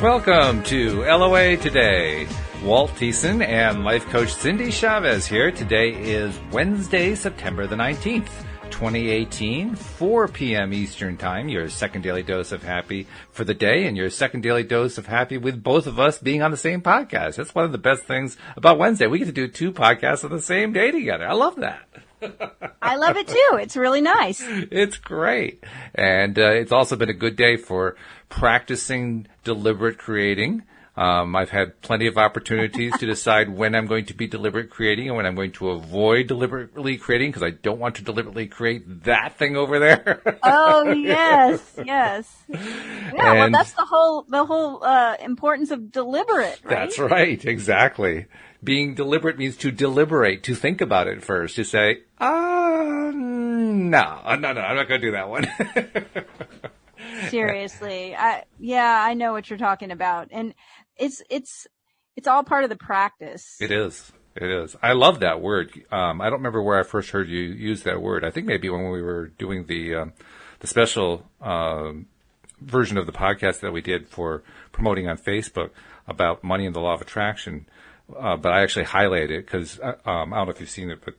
Welcome to LOA Today. Walt Thiessen and life coach Cindie Chavez here. Today is Wednesday, September the 19th, 2018, 4 p.m. Eastern Time. Your second daily dose of happy for the day and your second daily dose of happy with both of us being on the same podcast. That's one of the best things about Wednesday. We get to do two podcasts on the same day together. I love that. I love it too. It's really nice. It's great. And it's also been a good day for practicing deliberate creating. I've had plenty of opportunities to decide when I'm going to be deliberate creating and when I'm going to avoid deliberately creating because I don't want to deliberately create that thing over there. Oh, yes, yes. Yeah, well, that's the whole importance of deliberate, right? That's right, exactly. Being deliberate means to deliberate, to think about it first, to say, no, I'm not going to do that one. Seriously. I know what you're talking about. And it's all part of the practice. It is. I love that word. I don't remember where I first heard you use that word. I think maybe when we were doing the special version of the podcast that we did for promoting on Facebook about money and the law of attraction. But I actually highlighted it because I don't know if you've seen it, but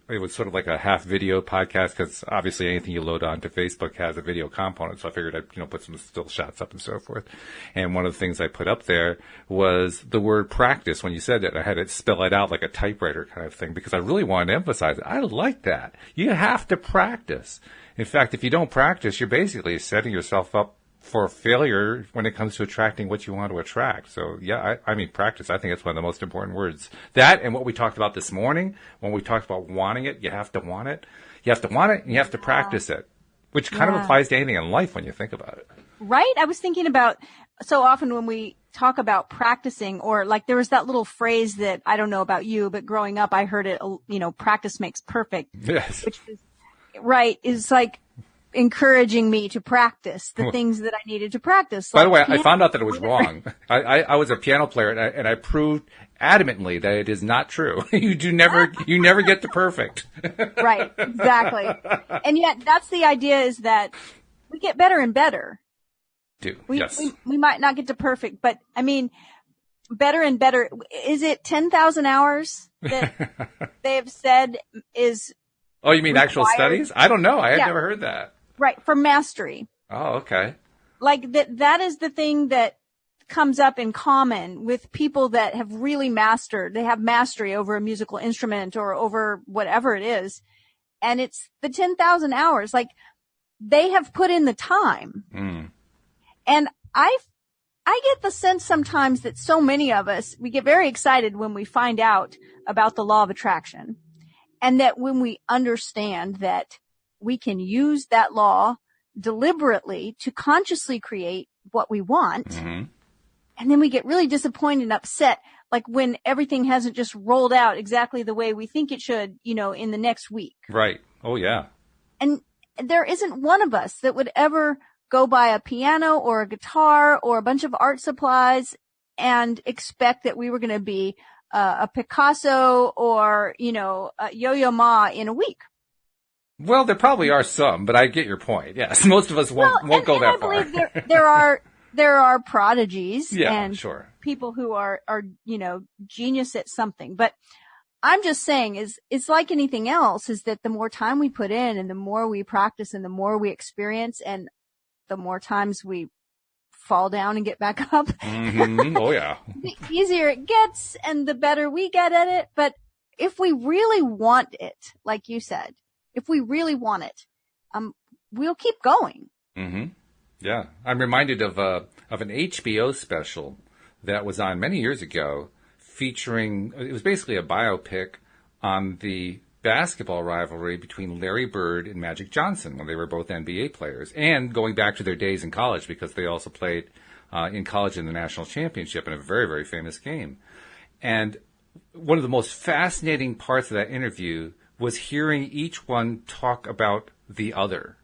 it was sort of like a half video podcast because obviously anything you load onto Facebook has a video component. So I figured I'd put some still shots up and so forth. And one of the things I put up there was the word practice. When you said that, I had to spell it out like a typewriter kind of thing because I really wanted to emphasize it. I like that. You have to practice. In fact, if you don't practice, you're basically setting yourself up for failure when it comes to attracting what you want to attract. So yeah, I mean practice. I think it's one of the most important words. That and what we talked about this morning, when we talked about wanting it, you have to want it. You have to want it and you have to practice it, which kind of applies to anything in life when you think about it. Right? I was thinking about so often when we talk about practicing or like there was that little phrase that I don't know about you, but growing up I heard it, practice makes perfect. Yes. Which is, right, is like encouraging me to practice the things that I needed to practice. By the way, I found out that it was wrong. I was a piano player and I proved adamantly that it is not true. You never get to perfect. Right, exactly. And yet that's the idea is that we get better and better. Yes. We might not get to perfect, but I mean, better and better. Is it 10,000 hours that they have said is Oh, you mean required? Actual studies? I don't know. I had never heard that. Right, for mastery. Oh, okay. Like that is the thing that comes up in common with people that have really they have mastery over a musical instrument or over whatever it is. And it's the 10,000 hours. Like they have put in the time. Mm. And I get the sense sometimes that so many of us, we get very excited when we find out about the law of attraction. And that when we understand that we can use that law deliberately to consciously create what we want, and then we get really disappointed and upset, like when everything hasn't just rolled out exactly the way we think it should, in the next week. Right. Oh, yeah. And there isn't one of us that would ever go buy a piano or a guitar or a bunch of art supplies and expect that we were going to be a Picasso or, a Yo-Yo Ma in a week. Well, there probably are some, but I get your point. Yes, most of us won't go that far. I believe there are prodigies and sure. people who are genius at something. But I'm just saying it's like anything else is that the more time we put in and the more we practice and the more we experience and the more times we fall down and get back up. Mm-hmm. Oh, yeah. The easier it gets and the better we get at it. But if we really want it, like you said, if we really want it, we'll keep going. Mm-hmm. Yeah. I'm reminded of an HBO special that was on many years ago featuring, it was basically a biopic on the basketball rivalry between Larry Bird and Magic Johnson when they were both NBA players, and going back to their days in college because they also played in college in the national championship in a very, very famous game. And one of the most fascinating parts of that interview was hearing each one talk about the other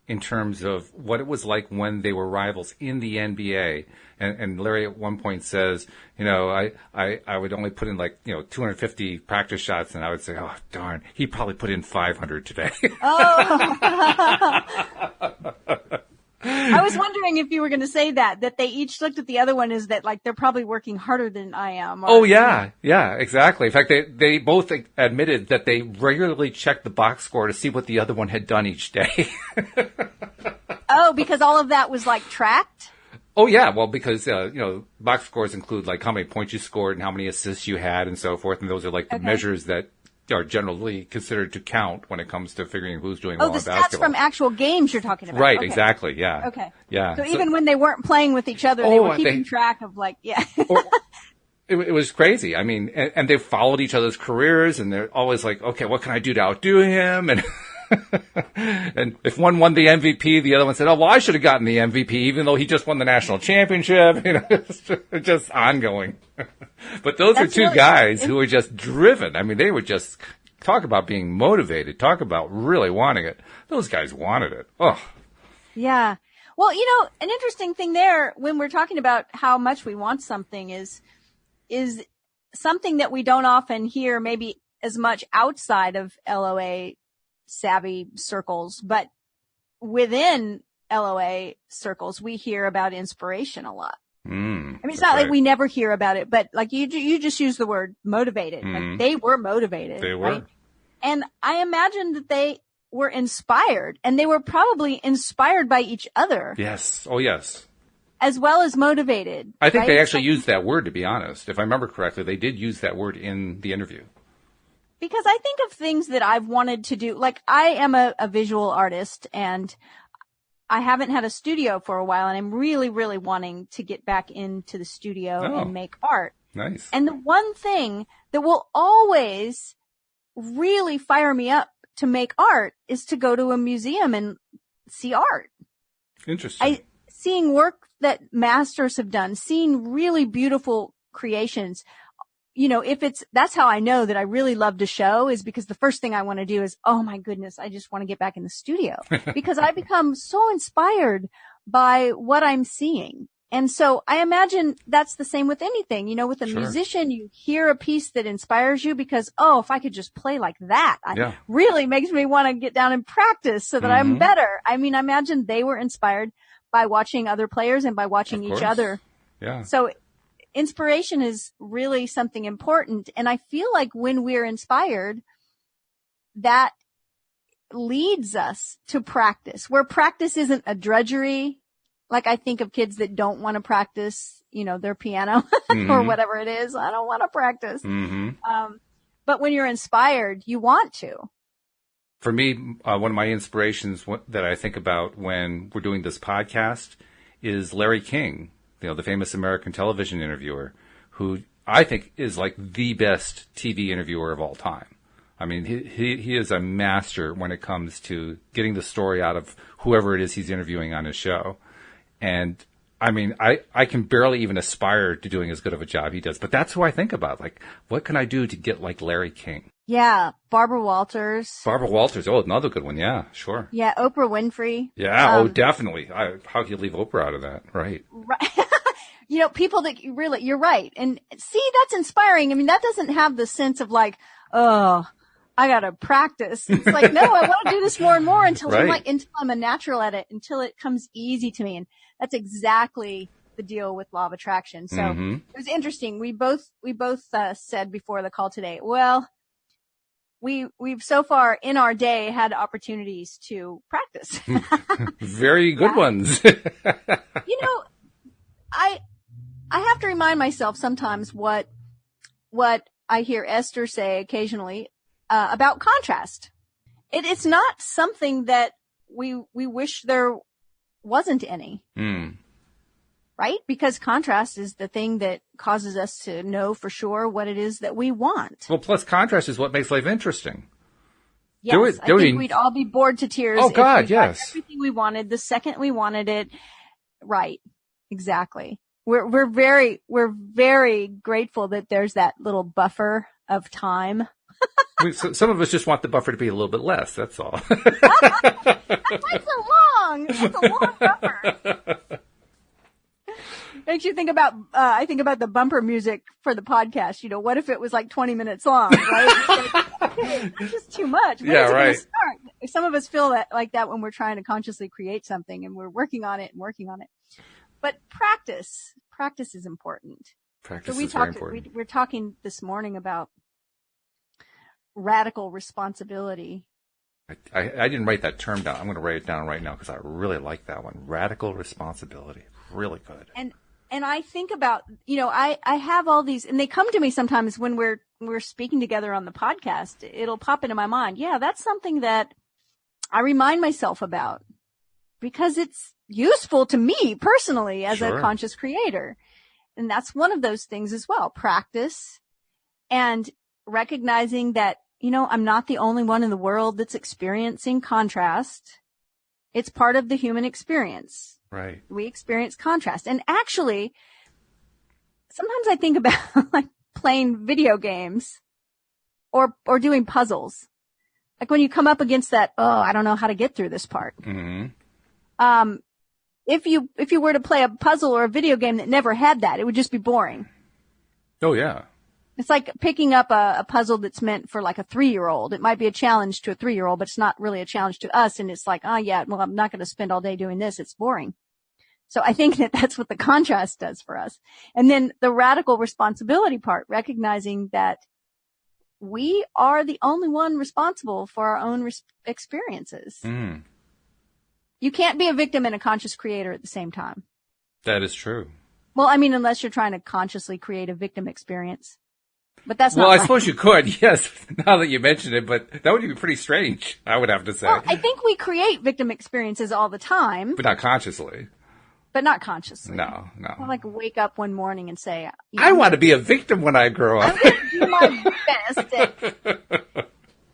in terms of what it was like when they were rivals in the NBA. And Larry at one point says, I would only put in 250 practice shots, and I would say, oh, darn, he probably put in 500 today. Oh. I was wondering if you were going to say that they each looked at the other one as that, like, they're probably working harder than I am. Or, Oh, yeah. Yeah, exactly. In fact, they both admitted that they regularly checked the box score to see what the other one had done each day. Oh, because all of that was, like, tracked? Oh, yeah. Well, because, box scores include, like, how many points you scored and how many assists you had and so forth. And those are, like, the measures that are generally considered to count when it comes to figuring who's doing well in basketball. Oh, the stats from actual games you're talking about. Right, exactly, yeah. Okay. Yeah. So even when they weren't playing with each other, they were keeping track of, like, It was crazy. I mean, and they followed each other's careers, and they're always like, okay, what can I do to outdo him? And and if one won the MVP, the other one said, oh, well, I should have gotten the MVP, even though he just won the national championship. It's just ongoing. But those are two guys who were just driven. I mean, they were just, talk about being motivated, talk about really wanting it. Those guys wanted it. Oh. Yeah. Well, an interesting thing there when we're talking about how much we want something is something that we don't often hear maybe as much outside of LOA savvy circles, but within LOA circles, we hear about inspiration a lot. I mean, it's not like we never hear about it, but like you just use the word motivated. Like they were motivated. They were. Right? And I imagine that they were inspired, and they were probably inspired by each other. Yes. Oh, yes. As well as motivated. I think they actually used that word, to be honest. If I remember correctly, they did use that word in the interview. Because I think of things that I've wanted to do. Like, I am a visual artist, and I haven't had a studio for a while, and I'm really, really wanting to get back into the studio and make art. Nice. And the one thing that will always really fire me up to make art is to go to a museum and see art. Interesting. Seeing work that masters have done, seeing really beautiful creations. That's how I know that I really love to show, is because the first thing I want to do is, oh my goodness, I just want to get back in the studio because I become so inspired by what I'm seeing. And so I imagine that's the same with anything. With a musician, you hear a piece that inspires you because, oh, if I could just play like that, really makes me want to get down and practice so that I'm better. I mean, I imagine they were inspired by watching other players and by watching each other. Yeah. So inspiration is really something important. And I feel like when we're inspired, that leads us to practice, where practice isn't a drudgery. Like, I think of kids that don't want to practice, their piano or whatever it is. I don't want to practice. But when you're inspired, you want to. For me, one of my inspirations that I think about when we're doing this podcast is Larry King, the famous American television interviewer, who I think is like the best TV interviewer of all time. I mean, he is a master when it comes to getting the story out of whoever it is he's interviewing on his show. And I mean, I can barely even aspire to doing as good of a job he does, but that's who I think about. Like, what can I do to get like Larry King? Yeah. Barbara Walters. Oh, another good one. Yeah, sure. Yeah. Oprah Winfrey. Yeah. Definitely. How can you leave Oprah out of that? Right. Right. People that you're right. And see, that's inspiring. I mean, that doesn't have the sense of like, oh, I gotta practice. It's like, no, I want to do this more and more until I'm a natural at it, until it comes easy to me. And that's exactly the deal with law of attraction. So it was interesting. We both said before the call today, well, we've so far in our day had opportunities to practice. Very good ones. I have to remind myself sometimes what I hear Esther say occasionally about contrast. It's not something that we wish there wasn't any. Right? Because contrast is the thing that causes us to know for sure what it is that we want. Well, plus contrast is what makes life interesting. Yes, I think we'd all be bored to tears. Oh, God, if we got everything we wanted the second we wanted it. Right. Exactly. We're very grateful that there's that little buffer of time. Some of us just want the buffer to be a little bit less. That's all. That's a long buffer. Makes you think about, I think about the bumper music for the podcast. You know, what if it was like 20 minutes long, right? Okay, that's just too much. When is it gonna start? Some of us feel that like that when we're trying to consciously create something and we're working on it. But practice is important. Practice so is very important. We're talking this morning about radical responsibility. I didn't write that term down. I'm going to write it down right now because I really like that one. Radical responsibility. Really good. And I think about, you know, I have all these, and they come to me sometimes when we're speaking together on the podcast. It'll pop into my mind. Yeah, that's something that I remind myself about because it's useful to me personally as a conscious creator. And that's one of those things as well. Practice and recognizing that, you know, I'm not the only one in the world that's experiencing contrast. It's part of the human experience. Right. We experience contrast. And actually, sometimes I think about like playing video games or doing puzzles. Like when you come up against that, I don't know how to get through this part. Mm-hmm. If you were to play a puzzle or a video game that never had that, it would just be boring. Oh, yeah. It's like picking up a puzzle that's meant for like a 3-year-old. It might be a challenge to a 3-year-old, but it's not really a challenge to us. And it's like, yeah, well, I'm not going to spend all day doing this. It's boring. So I think that that's what the contrast does for us. And then the radical responsibility part, recognizing that we are the only one responsible for our own experiences. Mm. You can't be a victim and a conscious creator at the same time. That is true. Well, I mean, unless you're trying to consciously create a victim experience. But that's not Well, I right. suppose you could, yes, now that you mention it, but that would be pretty strange, I would have to say. Well, I think we create victim experiences all the time. But not consciously. But not consciously. No. I like wake up one morning and say, I want to be a victim when I grow up. I'm going to do my best at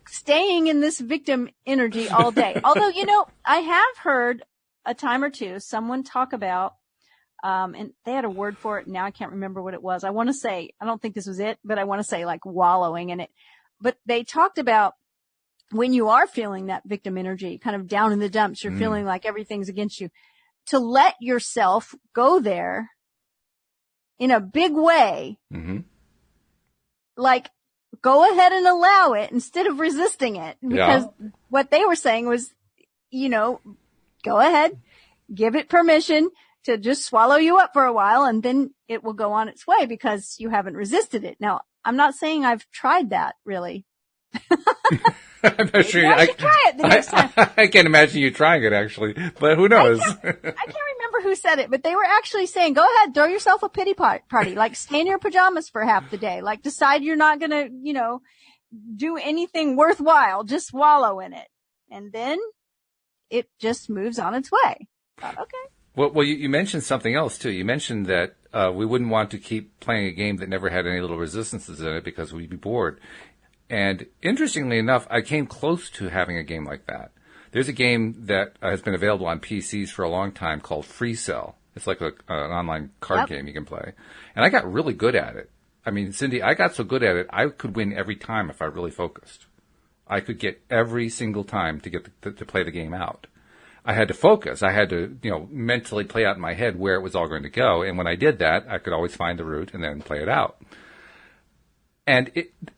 staying in this victim energy all day. Although, you know, I have heard a time or two someone talk about, and they had a word for it. Now I can't remember what it was. I want to say, I don't think this was it, but I want to say like wallowing in it. But they talked about when you are feeling that victim energy, kind of down in the dumps, you're feeling like everything's against you, to let yourself go there in a big way. Mm-hmm. Like, go ahead and allow it instead of resisting it. Because what they were saying was, you know, go ahead, give it permission to just swallow you up for a while, and then it will go on its way because you haven't resisted it. Now, I'm not saying I've tried that, really. I'm not sure. I should try it the next time. I can't imagine you trying it, actually, but who knows? I can't remember who said it, but they were actually saying, go ahead, throw yourself a pity party. Like, stay in your pajamas for half the day. Like, decide you're not going to, you know, do anything worthwhile. Just wallow in it. And then it just moves on its way. Thought, okay. Well, you mentioned something else, too. You mentioned that we wouldn't want to keep playing a game that never had any little resistances in it because we'd be bored. And interestingly enough, I came close to having a game like that. There's a game that has been available on PCs for a long time called Free Cell. It's like an online card game you can play. And I got really good at it. I mean, Cindie, I got so good at it, I could win every time if I really focused. I could get every single time to get to play the game out. I had to focus. I had to, you know, mentally play out in my head where it was all going to go. And when I did that, I could always find the route and then play it out. And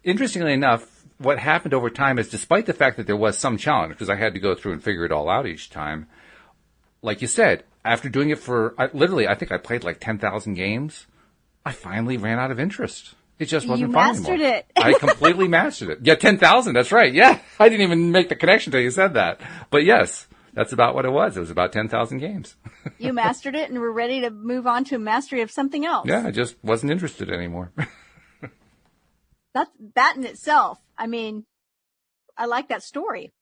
interestingly enough, what happened over time is despite the fact that there was some challenge, because I had to go through and figure it all out each time, like you said, after doing it for, I think I played like 10,000 games, I finally ran out of interest. It just wasn't fun anymore. You mastered it. I completely mastered it. Yeah, 10,000, that's right. Yeah, I didn't even make the connection until you said that. But yes. That's about what it was. It was about 10,000 games. You mastered it and were ready to move on to mastery of something else. Yeah, I just wasn't interested anymore. That in itself, I mean, I like that story.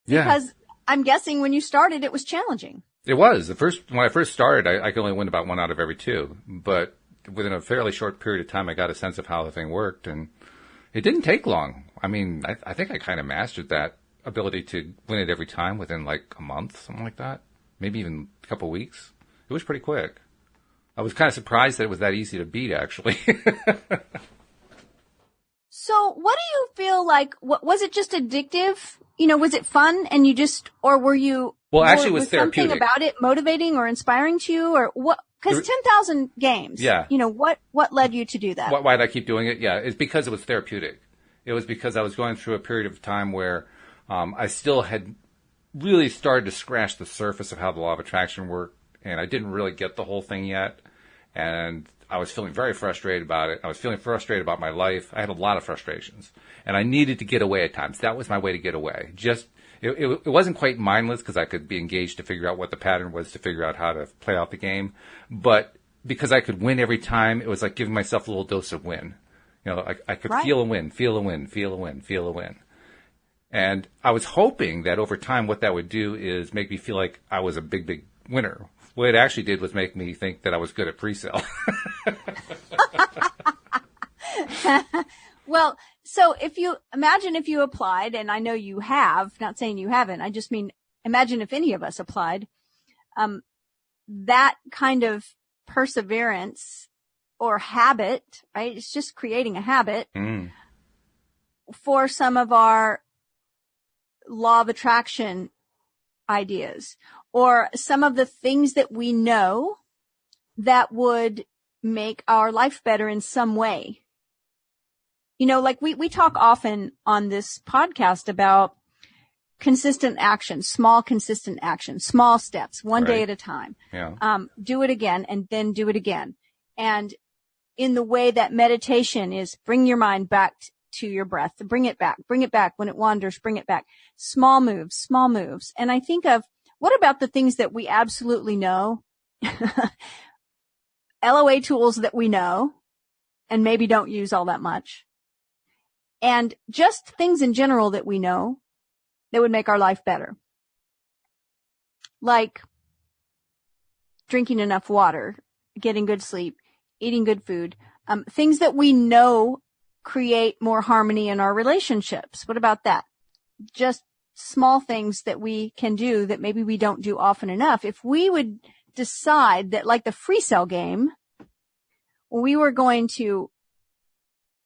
Yeah. Because I'm guessing when you started, it was challenging. It was. When I first started, I could only win about 1 out of every 2. But within a fairly short period of time, I got a sense of how the thing worked. And it didn't take long. I mean, I think I kind of mastered that ability to win it every time within like a month, something like that. Maybe even a couple of weeks. It was pretty quick. I was kind of surprised that it was that easy to beat, actually. So what do you feel like, was it just addictive? You know, was it fun and you just, or were you, well, actually it was therapeutic. Something about it motivating or inspiring to you, or what, Because 10,000 games. Yeah. What led you to do that? Why did I keep doing it? Yeah, it's because it was therapeutic. It was because I was going through a period of time where I still had really started to scratch the surface of how the law of attraction worked, and I didn't really get the whole thing yet. And I was feeling very frustrated about it. I was feeling frustrated about my life. I had a lot of frustrations, and I needed to get away at times. That was my way to get away. It wasn't quite mindless because I could be engaged to figure out what the pattern was, to figure out how to play out the game. But because I could win every time, it was like giving myself a little dose of win. I could feel a win, feel a win, feel a win, feel a win. And I was hoping that over time what that would do is make me feel like I was a big, big winner. What it actually did was make me think that I was good at pre-sale. Well, so if you applied, and I know you have, not saying you haven't, I just mean, imagine if any of us applied, that kind of perseverance or habit, right? It's just creating a habit for some of our law of attraction ideas, or some of the things that we know that would make our life better in some way. Like we talk often on this podcast about consistent action, small consistent action, small steps, one day at a time. Yeah. Do it again and then do it again. And in the way that meditation is, bring your mind back to your breath, bring it back when it wanders, bring it back. Small moves. And I think of, what about the things that we absolutely know? LOA tools that we know and maybe don't use all that much. And just things in general that we know that would make our life better. Like drinking enough water, getting good sleep, eating good food, things that we know create more harmony in our relationships. What about that? Just small things that we can do that maybe we don't do often enough. If we would decide that, like the free cell game, we were going to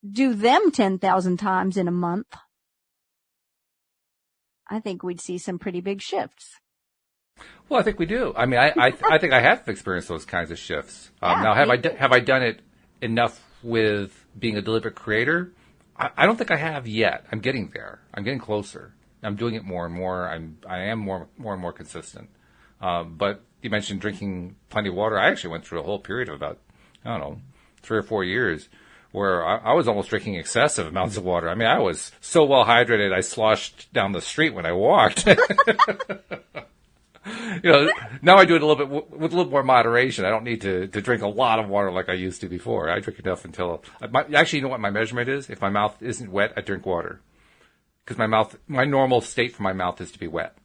do them 10,000 times in a month, I think we'd see some pretty big shifts. Well, I think we do. I mean, I think I have experienced those kinds of shifts. Now, have I done it enough with being a deliberate creator? I don't think I have yet. I'm getting there. I'm getting closer. I'm doing it more and more. I am more and more consistent. But you mentioned drinking plenty of water. I actually went through a whole period of about, 3 or 4 years where I was almost drinking excessive amounts of water. I mean, I was so well hydrated, I sloshed down the street when I walked. Now I do it a little bit with a little more moderation. I don't need to drink a lot of water like I used to before. I drink enough until actually, you know what my measurement is? If my mouth isn't wet, I drink water. Because my normal state for my mouth is to be wet.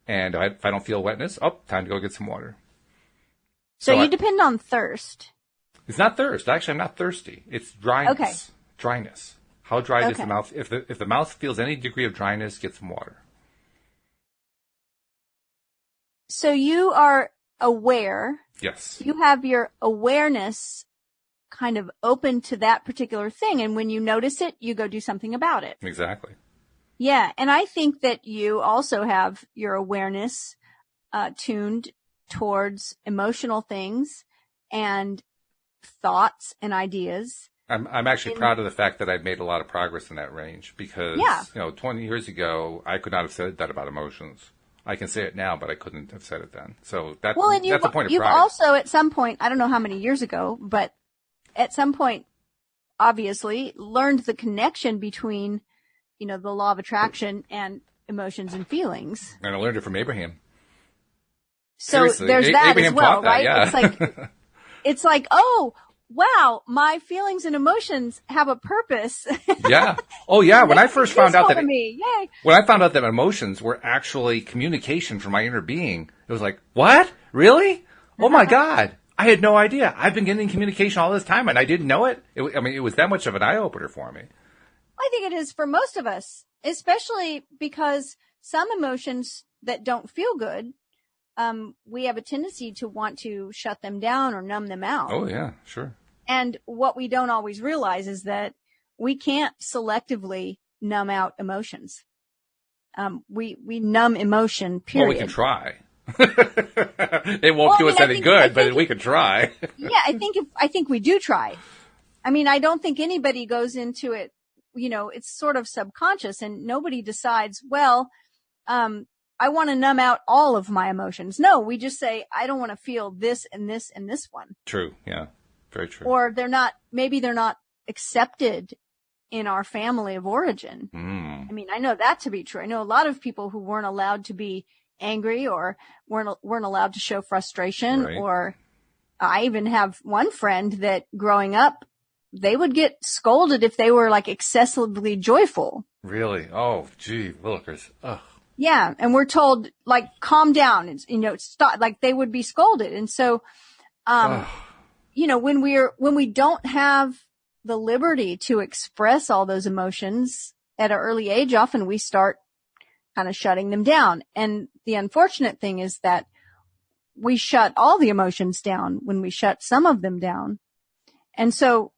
And if I don't feel wetness, time to go get some water. So you depend on thirst. It's not thirst. Actually, I'm not thirsty. It's dryness. Okay. Dryness. How dry does the mouth? If the mouth feels any degree of dryness, get some water. So you are aware. Yes. You have your awareness kind of open to that particular thing. And when you notice it, you go do something about it. Exactly. Yeah. And I think that you also have your awareness tuned towards emotional things and thoughts and ideas. I'm actually proud of the fact that I've made a lot of progress in that range because, 20 years ago, I could not have said that about emotions. I can say it now, but I couldn't have said it then. So that's a point of pride. You've also at some point, I don't know how many years ago, but at some point, obviously, learned the connection between, the law of attraction and emotions and feelings. And I learned it from Abraham. So Seriously. there's that Abraham as well, taught that, right? yeah. It's like, oh, wow, my feelings and emotions have a purpose. Yeah. Oh, yeah. When I first found out that Yay. When I found out that emotions were actually communication from my inner being, it was like, what? Really? Oh my God. I had no idea. I've been getting communication all this time and I didn't know it. It was that much of an eye opener for me. I think it is for most of us, especially because some emotions that don't feel good, we have a tendency to want to shut them down or numb them out. Oh, yeah, sure. And what we don't always realize is that we can't selectively numb out emotions. We numb emotion, period. Well, we can try. It won't do us any good, but we could try. Yeah, I think we do try. I mean, I don't think anybody goes into it, it's sort of subconscious and nobody decides, well, I want to numb out all of my emotions. No, we just say, I don't want to feel this and this and this one. True. Yeah. Very true. Or maybe they're not accepted in our family of origin. I mean, I know that to be true. I know a lot of people who weren't allowed to be angry or weren't allowed to show frustration. Right. Or I even have one friend that growing up, they would get scolded if they were like excessively joyful. Really? Oh, gee, willikers. Ugh. Yeah. And we're told like, calm down. It's, stop, like they would be scolded. And so, when we don't have the liberty to express all those emotions at an early age, often we start kind of shutting them down. And the unfortunate thing is that we shut all the emotions down when we shut some of them down. And so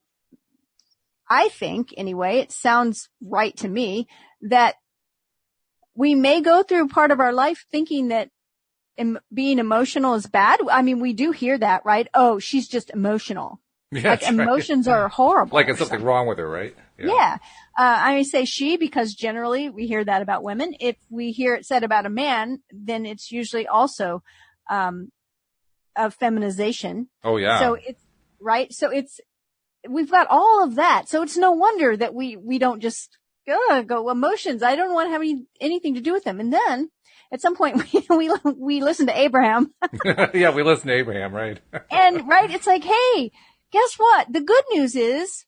I think, anyway, it sounds right to me that we may go through part of our life thinking that being emotional is bad. I mean, we do hear that, right? Oh, she's just emotional. Yeah, like emotions are horrible. Like there's something wrong with her, right? Yeah. I say she because generally we hear that about women. If we hear it said about a man, then it's usually also a feminization. Oh, yeah. So it's right. So we've got all of that. So it's no wonder that we don't just go emotions. I don't want to have anything to do with them. And then at some point we listen to Abraham. Yeah, we listen to Abraham, right? And right, it's like, hey, guess what? The good news is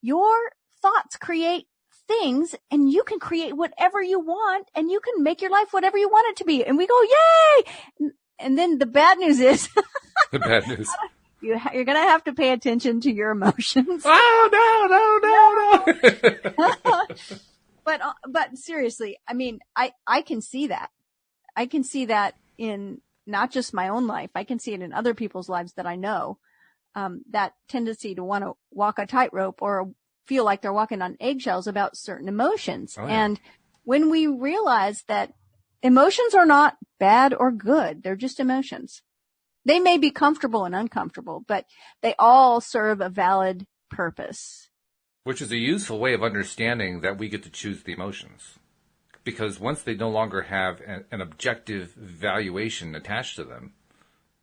your thoughts create things and you can create whatever you want and you can make your life whatever you want it to be. And we go, yay! And then the bad news is the bad news. You're going to have to pay attention to your emotions. Oh, no. But seriously, I mean, I can see that. I can see that in not just my own life. I can see it in other people's lives that I know. That tendency to want to walk a tightrope or feel like they're walking on eggshells about certain emotions. Oh, yeah. And when we realize that emotions are not bad or good, they're just emotions. They may be comfortable and uncomfortable, but they all serve a valid purpose. Which is a useful way of understanding that we get to choose the emotions. Because once they no longer have an objective valuation attached to them,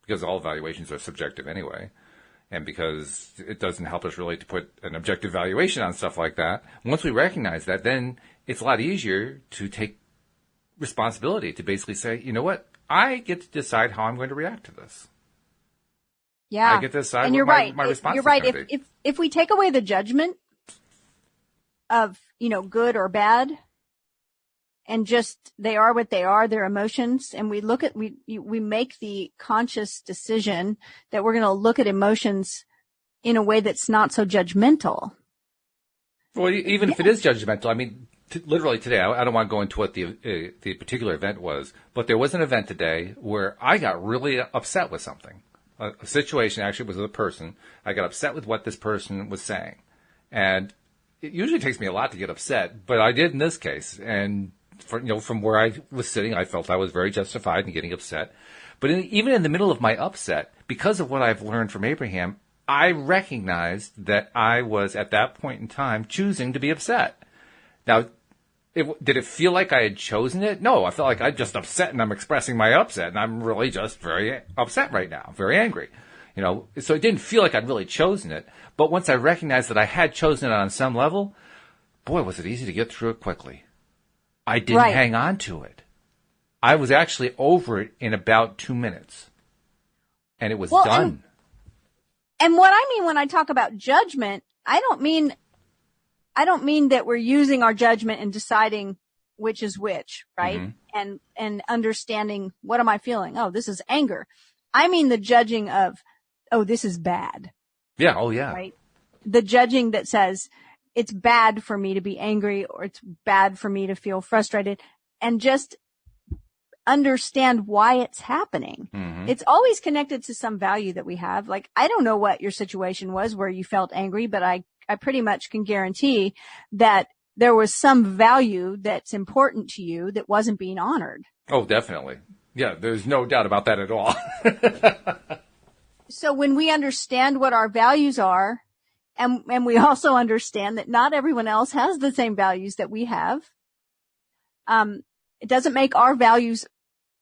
because all valuations are subjective anyway, and because it doesn't help us really to put an objective valuation on stuff like that, once we recognize that, then it's a lot easier to take responsibility to basically say, you know what, I get to decide how I'm going to react to this. Yeah. I get to decide and what you're right. my response You're right. is going to be. If we take away the judgment of, good or bad, and just they are what they are, their emotions, and we make the conscious decision that we're going to look at emotions in a way that's not so judgmental. Well, even if it is judgmental, I mean, literally today, I don't want to go into what the particular event was, but there was an event today where I got really upset with something. A situation actually was with a person. I got upset with what this person was saying. And it usually takes me a lot to get upset, but I did in this case. And from where I was sitting, I felt I was very justified in getting upset. But even in the middle of my upset, because of what I've learned from Abraham, I recognized that I was at that point in time choosing to be upset. Now, did it feel like I had chosen it? No, I felt like I'm just upset and I'm expressing my upset and I'm really just very upset right now, very angry. So it didn't feel like I'd really chosen it. But once I recognized that I had chosen it on some level, boy, was it easy to get through it quickly. I didn't hang on to it. I was actually over it in about 2 minutes. And it was done. And what I mean when I talk about judgment, I don't mean that we're using our judgment and deciding which is which, right? Mm-hmm. And understanding, what am I feeling? Oh, this is anger. I mean the judging of, oh, this is bad. Yeah. Oh, yeah. Right. The judging that says it's bad for me to be angry or it's bad for me to feel frustrated, and just understand why it's happening. Mm-hmm. It's always connected to some value that we have. Like, I don't know what your situation was where you felt angry, but I pretty much can guarantee that there was some value that's important to you that wasn't being honored. Oh, definitely. Yeah, there's no doubt about that at all. So when we understand what our values are, and we also understand that not everyone else has the same values that we have, it doesn't make our values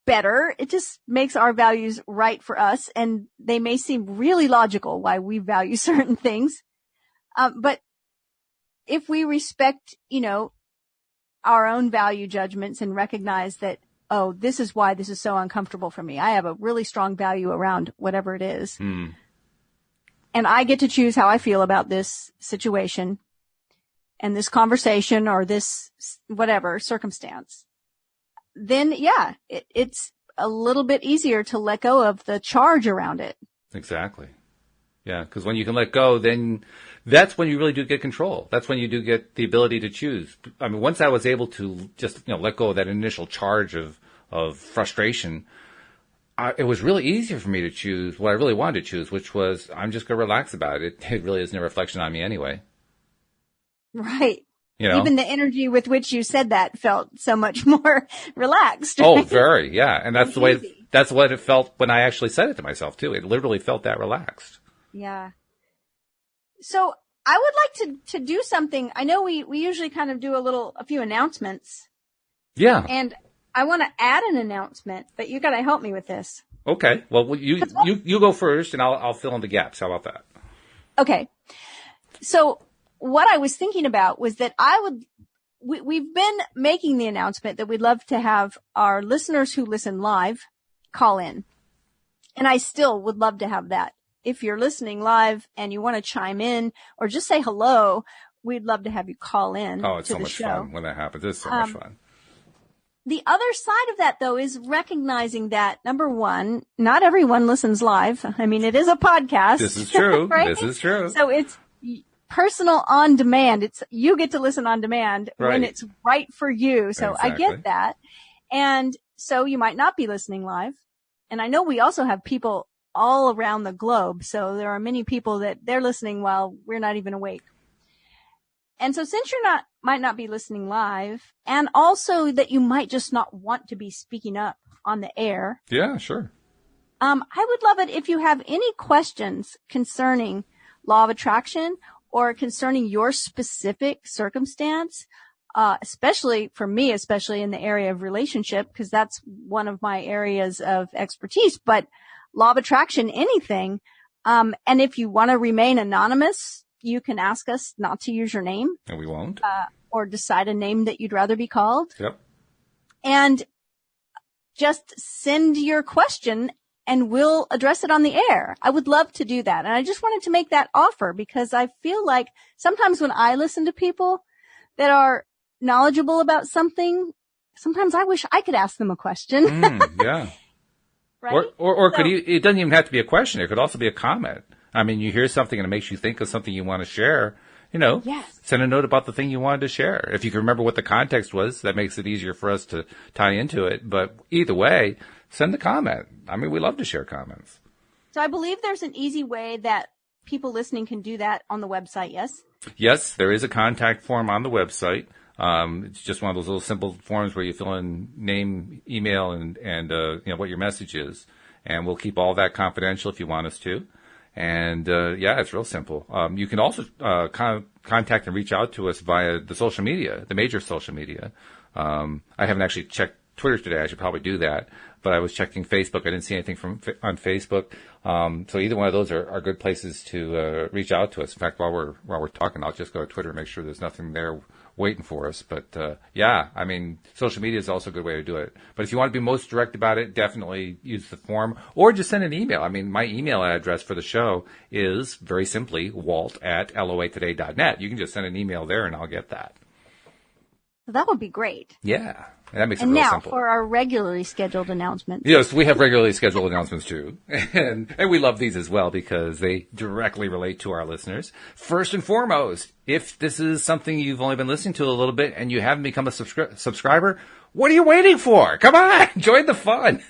better. It just makes our values right for us. And they may seem really logical why we value certain things. But if we respect, our own value judgments and recognize that, oh, this is why this is so uncomfortable for me. I have a really strong value around whatever it is. And I get to choose how I feel about this situation and this conversation or this whatever circumstance. Then, yeah, it's a little bit easier to let go of the charge around it. Exactly. Yeah, because when you can let go, then that's when you really do get control. That's when you do get the ability to choose. I mean, once I was able to just, let go of that initial charge of frustration, it was really easier for me to choose what I really wanted to choose, which was I'm just going to relax about it. It really isn't a reflection on me anyway. Right. Even the energy with which you said that felt so much more relaxed. Right? Oh, very. Yeah. And that's that's what it felt when I actually said it to myself too. It literally felt that relaxed. Yeah. So I would like to do something. I know we usually kind of do a few announcements. Yeah. And I want to add an announcement, but you got to help me with this. Okay. Well, you go first and I'll fill in the gaps. How about that? Okay. So what I was thinking about was that we've been making the announcement that we'd love to have our listeners who listen live call in. And I still would love to have that. If you're listening live and you want to chime in or just say hello, we'd love to have you call in. Oh, it's to so the much show. fun when that happens. It's so much fun. The other side of that, though, is recognizing that, number one, not everyone listens live. I mean, it is a podcast. This is true. Right? This is true. So it's personal on demand. You get to listen on demand when it's right for you. So exactly. I get that. And so you might not be listening live. And I know we also have people all around the globe. So there are many people that they're listening while we're not even awake. And so since might not be listening live, and also that you might just not want to be speaking up on the air. Yeah, sure. I would love it if you have any questions concerning law of attraction or concerning your specific circumstance, especially for me, especially in the area of relationship, because that's one of my areas of expertise, but law of attraction, anything. And if you want to remain anonymous, you can ask us not to use your name. And we won't. Or decide a name that you'd rather be called. Yep. And just send your question and we'll address it on the air. I would love to do that. And I just wanted to make that offer because I feel like sometimes when I listen to people that are knowledgeable about something, sometimes I wish I could ask them a question. Yeah. Right? Or it doesn't even have to be a question. It could also be a comment. I mean, you hear something and it makes you think of something you want to share, yes. Send a note about the thing you wanted to share. If you can remember what the context was, that makes it easier for us to tie into it. But either way, send a comment. I mean, we love to share comments. So I believe there's an easy way that people listening can do that on the website, yes? Yes, there is a contact form on the website. It's just one of those little simple forms where you fill in name, email, and what your message is. And we'll keep all that confidential if you want us to. And, it's real simple. You can also, contact and reach out to us via the social media, the major social media. I haven't actually checked Twitter today. I should probably do that, but I was checking Facebook. I didn't see anything on Facebook. So either one of those are good places to, reach out to us. In fact, while we're talking, I'll just go to Twitter and make sure there's nothing there waiting for us. But, I mean, social media is also a good way to do it. But if you want to be most direct about it, definitely use the form or just send an email. I mean, my email address for the show is very simply walt@loatoday.net. You can just send an email there and I'll get that. That would be great. Yeah. That makes it real simple. And now for our regularly scheduled announcements. Yes, we have regularly scheduled announcements too. And we love these as well because they directly relate to our listeners. First and foremost, if this is something you've only been listening to a little bit and you haven't become a subscriber, what are you waiting for? Come on, join the fun.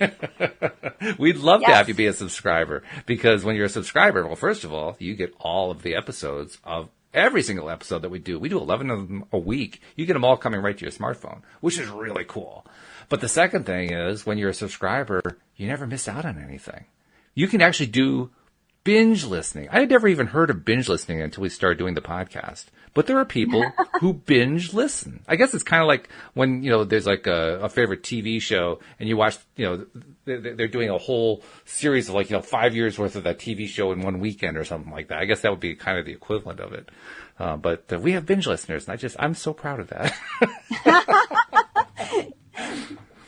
We'd love to have you be a subscriber because when you're a subscriber, well, first of all, you get all of the episodes of every single episode that we do 11 of them a week. You get them all coming right to your smartphone, which is really cool. But the second thing is, when you're a subscriber, you never miss out on anything. You can actually do binge listening. I had never even heard of binge listening until we started doing the podcast. But there are people who binge listen. I guess it's kind of like when, there's like a favorite TV show and you watch, they're doing a whole series of 5 years worth of that TV show in one weekend or something like that. I guess that would be kind of the equivalent of it. But we have binge listeners, and I'm so proud of that.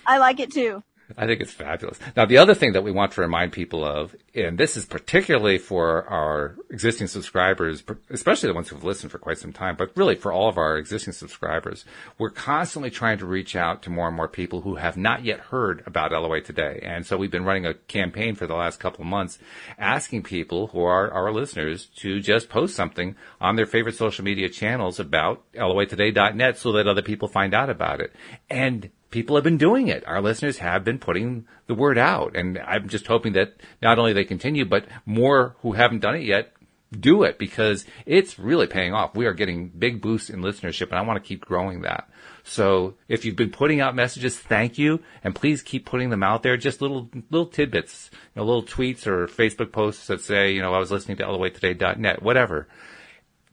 I like it too. I think it's fabulous. Now, the other thing that we want to remind people of, and this is particularly for our existing subscribers, especially the ones who've listened for quite some time, but really for all of our existing subscribers, we're constantly trying to reach out to more and more people who have not yet heard about LOA Today. And so we've been running a campaign for the last couple of months asking people who are our listeners to just post something on their favorite social media channels about loatoday.net so that other people find out about it. And people have been doing it. Our listeners have been putting the word out. And I'm just hoping that not only they continue, but more who haven't done it yet do it, because it's really paying off. We are getting big boosts in listenership, and I want to keep growing that. So if you've been putting out messages, thank you. And please keep putting them out there. Just little tidbits, little tweets or Facebook posts that say, I was listening to loatoday.net, whatever.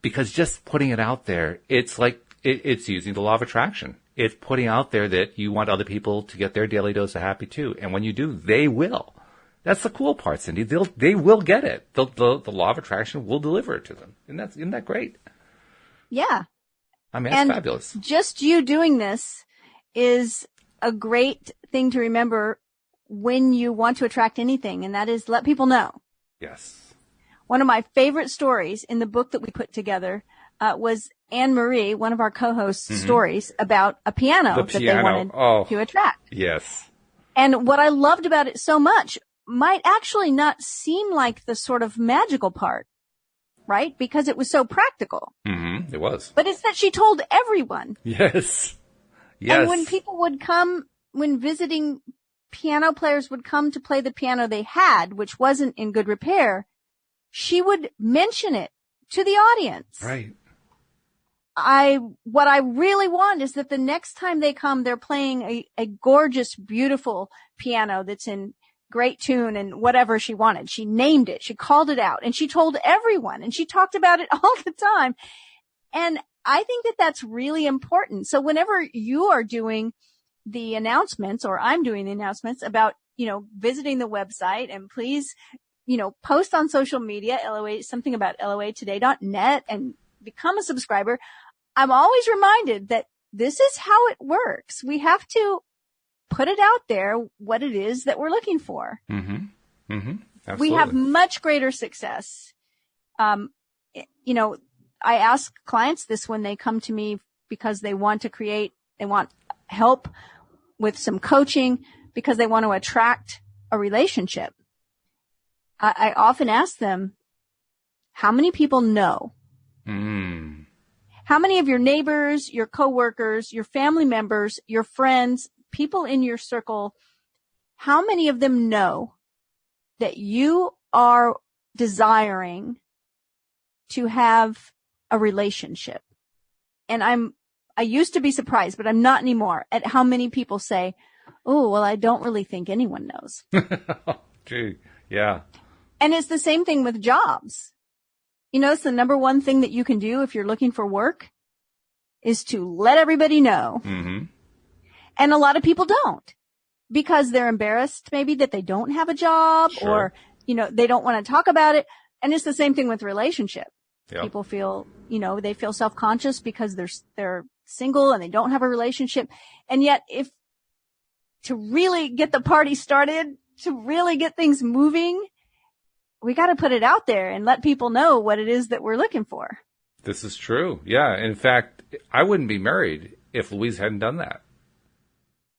Because just putting it out there, it's like, it's using the law of attraction. It's putting out there that you want other people to get their daily dose of happy too. And when you do, they will. That's the cool part, Cindy. They will get it. The law of attraction will deliver it to them. Isn't that great? Yeah. I mean, it's fabulous. Just you doing this is a great thing to remember when you want to attract anything, and that is let people know. Yes. One of my favorite stories in the book that we put together was Anne Marie, one of our co-hosts' stories about a piano that they wanted to attract. Yes. And what I loved about it so much might actually not seem like the sort of magical part, right? Because it was so practical. Mm-hmm. It was. But it's that she told everyone. Yes. Yes. And when people would come, when visiting piano players would come to play the piano they had, which wasn't in good repair, she would mention it to the audience. Right. What I really want is that the next time they come, they're playing a gorgeous, beautiful piano that's in great tune and whatever she wanted. She named it. She called it out and she told everyone and she talked about it all the time. And I think that that's really important. So whenever you are doing the announcements, or I'm doing the announcements about, visiting the website, and please, post on social media, something about loatoday.net, and become a subscriber. I'm always reminded that this is how it works. We have to put it out there, what it is that we're looking for. Mm-hmm. Mm-hmm. Absolutely. We have much greater success. I ask clients this when they come to me because they want help with some coaching, because they want to attract a relationship. I often ask them, how many people know? Mm. How many of your neighbors, your coworkers, your family members, your friends, people in your circle, how many of them know that you are desiring to have a relationship? And I used to be surprised, but I'm not anymore, at how many people say, oh, well, I don't really think anyone knows. Gee, yeah. And it's the same thing with jobs. It's the number one thing that you can do if you're looking for work is to let everybody know. Mm-hmm. And a lot of people don't, because they're embarrassed maybe that they don't have a job, sure. or, they don't want to talk about it. And it's the same thing with relationship. Yep. People feel, they feel self-conscious because they're single and they don't have a relationship. And yet to really get the party started, to really get things moving, we got to put it out there and let people know what it is that we're looking for. This is true. Yeah. In fact, I wouldn't be married if Louise hadn't done that.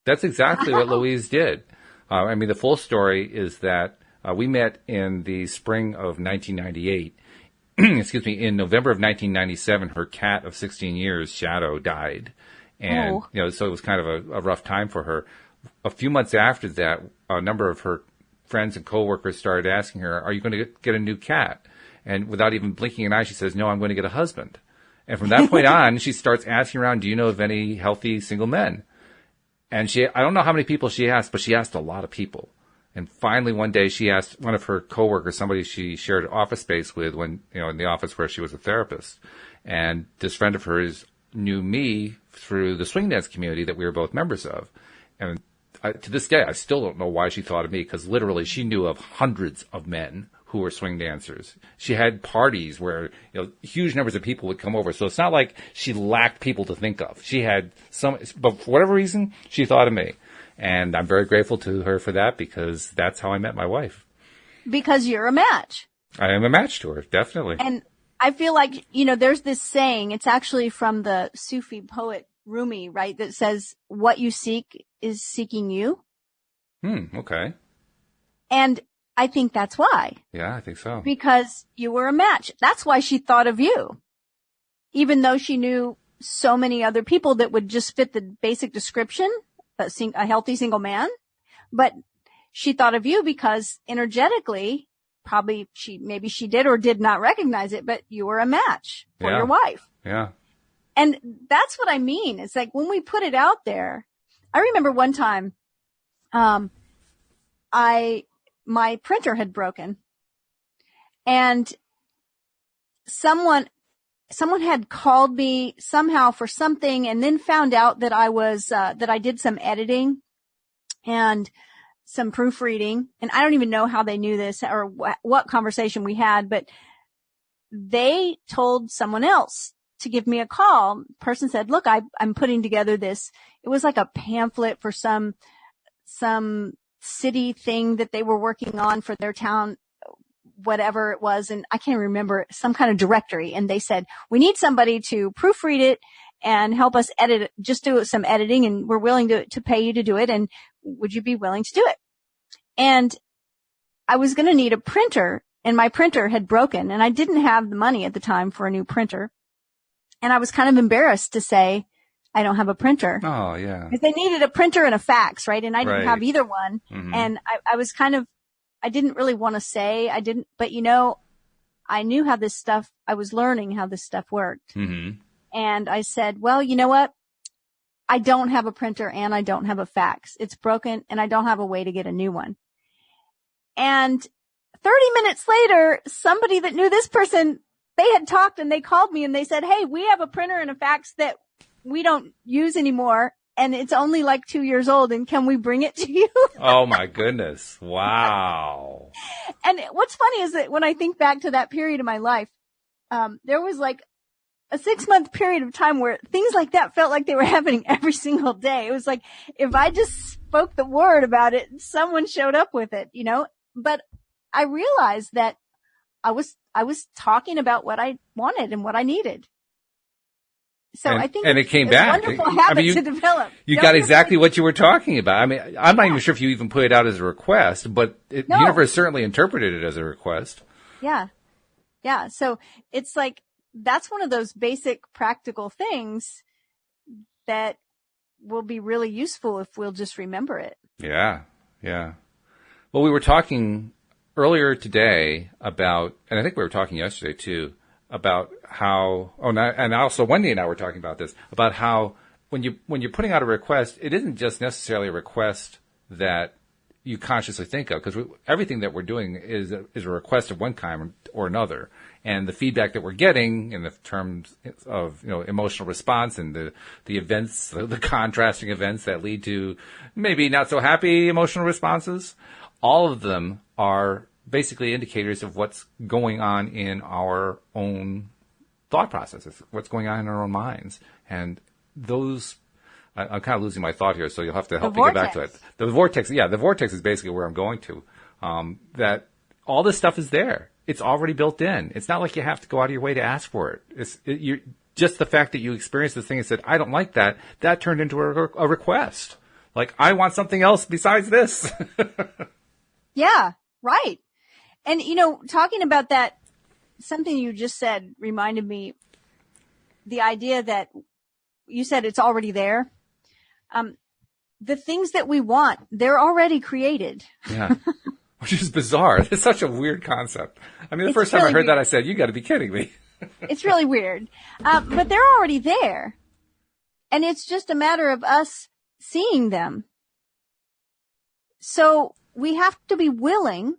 That's exactly what Louise did. The full story is that we met in the spring of 1998. Excuse me. In November of 1997, her cat of 16 years, Shadow, died. And, so it was kind of a rough time for her. A few months after that, a number of her friends and coworkers started asking her, are you going to get a new cat? And without even blinking an eye, she says, no, I'm going to get a husband. And from that point on, she starts asking around, do you know of any healthy single men? And I don't know how many people she asked, but she asked a lot of people. And finally one day she asked one of her coworkers, somebody she shared office space with when, in the office where she was a therapist. And this friend of hers knew me through the swing dance community that we were both members of. And to this day, I still don't know why she thought of me, because literally she knew of hundreds of men who were swing dancers. She had parties where huge numbers of people would come over. So it's not like she lacked people to think of. She had but for whatever reason, she thought of me. And I'm very grateful to her for that, because that's how I met my wife. Because you're a match. I am a match to her, definitely. And I feel like, there's this saying, it's actually from the Sufi poet Rumi, right? That says, what you seek is seeking you. Okay. And I think that's why. Yeah, I think so. Because you were a match. That's why she thought of you. Even though she knew so many other people that would just fit the basic description, a healthy single man. But she thought of you because energetically, maybe she did or did not recognize it, but you were a match for your wife. Yeah. And that's what I mean. It's like when we put it out there, I remember one time, my printer had broken, and someone had called me somehow for something, and then found out that that I did some editing and some proofreading. And I don't even know how they knew this or what conversation we had, but they told someone else to give me a call. The person said, look, I'm putting together this. It was like a pamphlet for some city thing that they were working on for their town, whatever it was. And I can't remember, some kind of directory. And they said, we need somebody to proofread it and help us edit it, just do some editing. And we're willing to pay you to do it. And would you be willing to do it? And I was going to need a printer, and my printer had broken, and I didn't have the money at the time for a new printer. And I was kind of embarrassed to say, I don't have a printer. Oh, yeah. Because they needed a printer and a fax, right? And I didn't have either one. Mm-hmm. And I was I didn't really want to say, but I knew how this stuff, I was learning how this stuff worked. Mm-hmm. And I said, well, you know what? I don't have a printer and I don't have a fax. It's broken and I don't have a way to get a new one. And 30 minutes later, somebody that knew this person, they had talked and they called me and they said, hey, we have a printer and a fax that we don't use anymore, and it's only like 2 years old, and can we bring it to you? Oh my goodness. Wow. And what's funny is that when I think back to that period of my life, there was like a 6-month period of time where things like that felt like they were happening every single day. It was like, if I just spoke the word about it, someone showed up with it, but I realized that I was talking about what I wanted and what I needed. So I think it came back. Wonderful habit to develop. You got exactly what you were talking about. I mean, I'm not even sure if you even put it out as a request, but the universe certainly interpreted it as a request. Yeah. Yeah. So it's like, that's one of those basic practical things that will be really useful if we'll just remember it. Yeah. Yeah. Well, we were talking earlier today about, and I think we were talking yesterday too, about how, and also Wendy and I were talking about this, about how when you're putting out a request, it isn't just necessarily a request that you consciously think of, because everything that we're doing is a request of one kind or another. And the feedback that we're getting in the terms of, emotional response and the events, the contrasting events that lead to maybe not so happy emotional responses, all of them are basically indicators of what's going on in our own thought processes, what's going on in our own minds. And those, I'm kind of losing my thought here, so you'll have to help me get back to it. The vortex is basically where I'm going to. That all this stuff is there. It's already built in. It's not like you have to go out of your way to ask for it. Just the fact that you experienced this thing and said, I don't like that, that turned into a request. Like, I want something else besides this. Yeah, right. And, talking about that, something you just said reminded me, the idea that you said it's already there. The things that we want, they're already created. Yeah. Which is bizarre. It's such a weird concept. I mean, the first time I heard that, I said, you got to be kidding me. It's really weird. But they're already there. And it's just a matter of us seeing them. So we have to be willing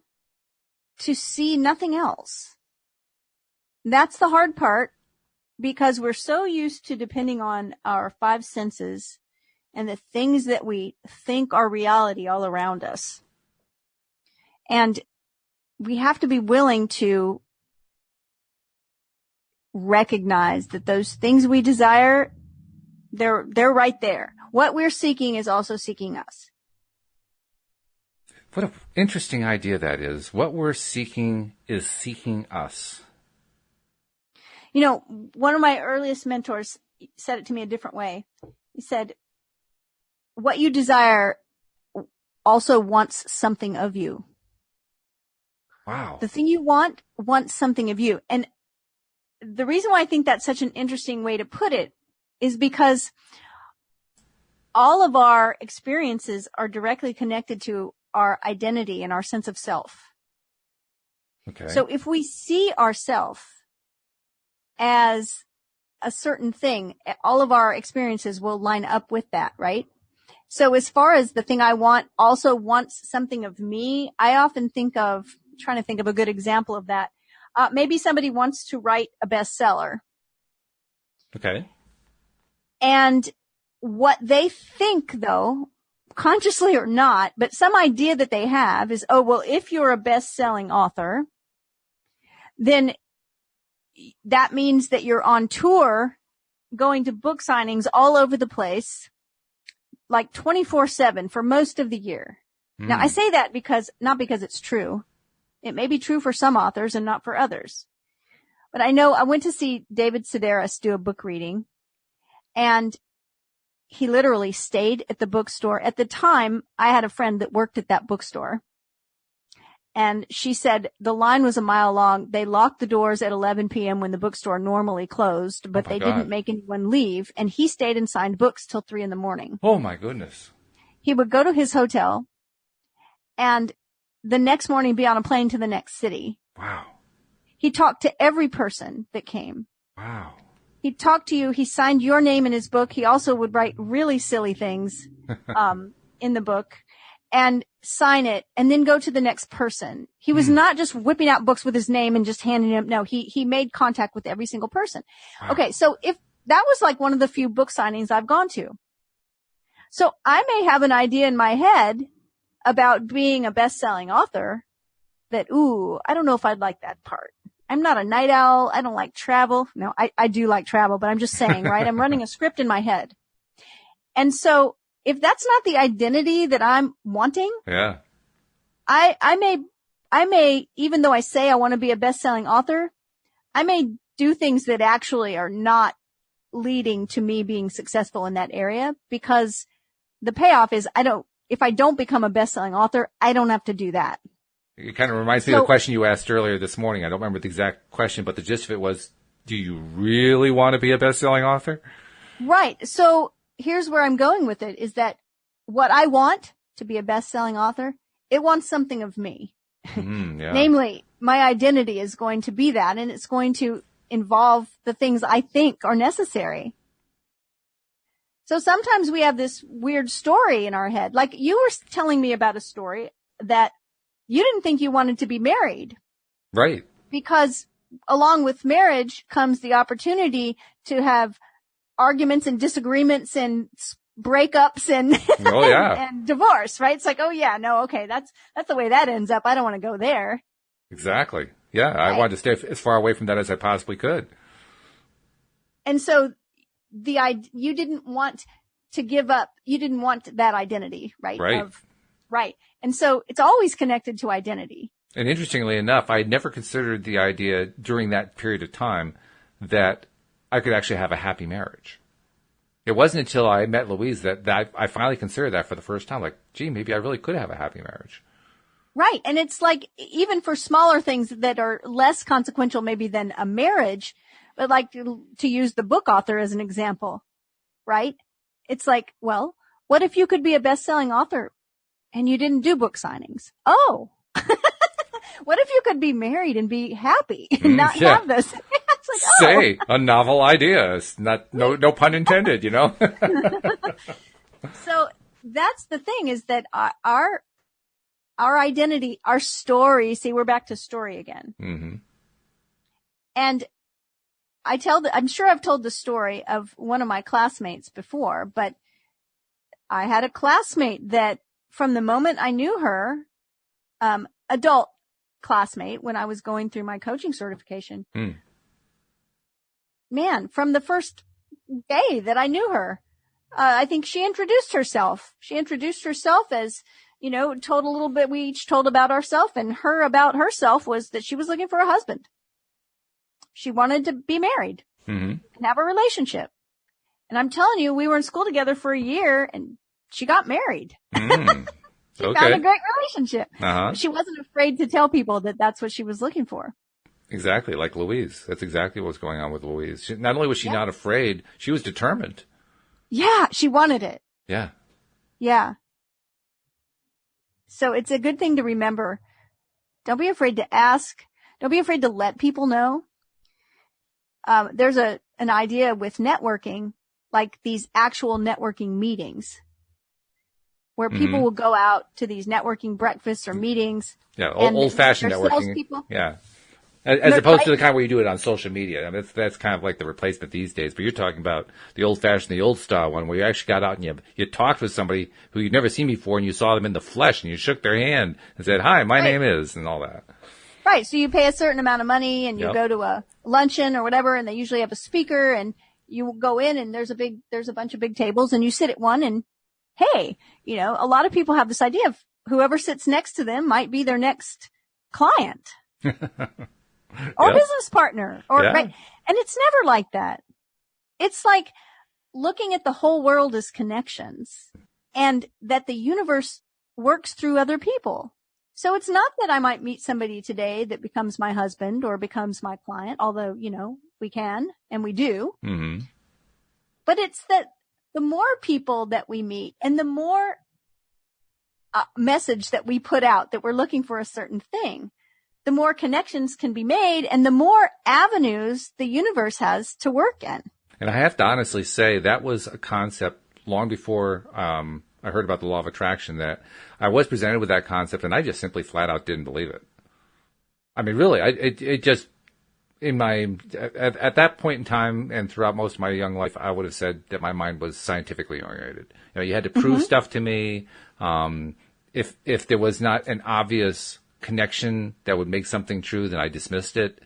to see nothing else. That's the hard part, because we're so used to depending on our five senses and the things that we think are reality all around us. And we have to be willing to recognize that those things we desire, they're right there. What we're seeking is also seeking us. What an interesting idea that is. What we're seeking is seeking us. You know, one of my earliest mentors said it to me a different way. He said, what you desire also wants something of you. Wow. The thing you want wants something of you. And the reason why I think that's such an interesting way to put it is because all of our experiences are directly connected to our identity and our sense of self. Okay. So if we see ourself as a certain thing, all of our experiences will line up with that, right? So as far as the thing I want also wants something of me, I often trying to think of a good example of that. Maybe somebody wants to write a bestseller. Okay. And what they think, though, consciously or not, but some idea that they have is, oh, well, if you're a best-selling author, then that means that you're on tour, going to book signings all over the place, like 24/7 for most of the year. Now, I say that not because it's true. It may be true for some authors and not for others. But I know I went to see David Sedaris do a book reading, and he literally stayed at the bookstore. At the time, I had a friend that worked at that bookstore, and she said the line was a mile long. They locked the doors at 11 p.m. when the bookstore normally closed, but they didn't make anyone leave, and he stayed and signed books till 3 a.m. Oh, my goodness. He would go to his hotel, and the next morning be on a plane to the next city. Wow. He talked to every person that came. Wow. He talked to you. He signed your name in his book. He also would write really silly things in the book and sign it and then go to the next person. He was not just whipping out books with his name and just handing them. No, he made contact with every single person. Wow. Okay, so if that was like one of the few book signings I've gone to. So I may have an idea in my head about being a best-selling author that, I don't know if I'd like that part. I'm not a night owl. I don't like travel. No, I do like travel, but I'm just saying, right? I'm running a script in my head. And so if that's not the identity that I'm wanting, yeah, I may, even though I say I want to be a best-selling author, I may do things that actually are not leading to me being successful in that area, because the payoff is if I don't become a best-selling author, I don't have to do that. It kind of reminds me of the question you asked earlier this morning. I don't remember the exact question, but the gist of it was, do you really want to be a best-selling author? Right. So here's where I'm going with it, is that what I want to be a best-selling author, it wants something of me. Yeah. Namely, my identity is going to be that, and it's going to involve the things I think are necessary. So sometimes we have this weird story in our head. Like you were telling me about a story that you didn't think you wanted to be married. Right. Because along with marriage comes the opportunity to have arguments and disagreements and breakups and, and divorce, right? It's like, that's the way that ends up. I don't want to go there. Exactly. Yeah. Right. I wanted to stay as far away from that as I possibly could. And so you didn't want to give up. You didn't want that identity, right? Right. Right. And so it's always connected to identity. And interestingly enough, I never considered the idea during that period of time that I could actually have a happy marriage. It wasn't until I met Louise that I finally considered that for the first time. Like, gee, maybe I really could have a happy marriage. Right. And it's like, even for smaller things that are less consequential maybe than a marriage, but like to use the book author as an example, right? It's like, well, what if you could be a best-selling author and you didn't do book signings? Oh, what if you could be married and be happy and not have this? It's like, oh. Say, a novel idea. It's no pun intended, you know? So that's the thing, is that our identity, our story, see, we're back to story again. Mm-hmm. And I'm sure I've told the story of one of my classmates before, but I had a classmate that from the moment I knew her, adult classmate, when I was going through my coaching certification, man, from the first day that I knew her, I think she introduced herself. She introduced herself as, you know, told a little bit, we each told about ourselves, and her about herself was that she was looking for a husband. She wanted to be married and have a relationship. And I'm telling you, we were in school together for a year and she got married. She found a great relationship. She wasn't afraid to tell people that that's what she was looking for. Exactly. Like Louise. That's exactly what's going on with Louise. Not only was she not afraid, she was determined. Yeah. She wanted it. Yeah. Yeah. So it's a good thing to remember. Don't be afraid to ask. Don't be afraid to let people know. There's an idea with networking, like these actual networking meetings, where people will go out to these networking breakfasts or meetings. Yeah, old-fashioned networking. Yeah. As opposed to the kind where you do it on social media. I mean, that's kind of like the replacement these days. But you're talking about the old-fashioned, the old-style one, where you actually got out and you talked with somebody who you'd never seen before, and you saw them in the flesh, and you shook their hand and said, "Hi, my name is," and all that. Right. So you pay a certain amount of money, and you go to a luncheon or whatever, and they usually have a speaker, and you go in, and there's a bunch of big tables, and you sit at one, and hey, you know, a lot of people have this idea of whoever sits next to them might be their next client. Or business partner, right. And it's never like that. It's like looking at the whole world as connections, and that the universe works through other people. So it's not that I might meet somebody today that becomes my husband or becomes my client, although, you know, we can and we do. Mm-hmm. But it's that the more people that we meet and the more message that we put out that we're looking for a certain thing, the more connections can be made and the more avenues the universe has to work in. And I have to honestly say that was a concept long before I heard about the law of attraction, that I was presented with that concept and I just simply flat out didn't believe it. I mean, really, it just, at that point in time and throughout most of my young life, I would have said that my mind was scientifically oriented. You know, you had to prove stuff to me. If there was not an obvious connection that would make something true, then I dismissed it,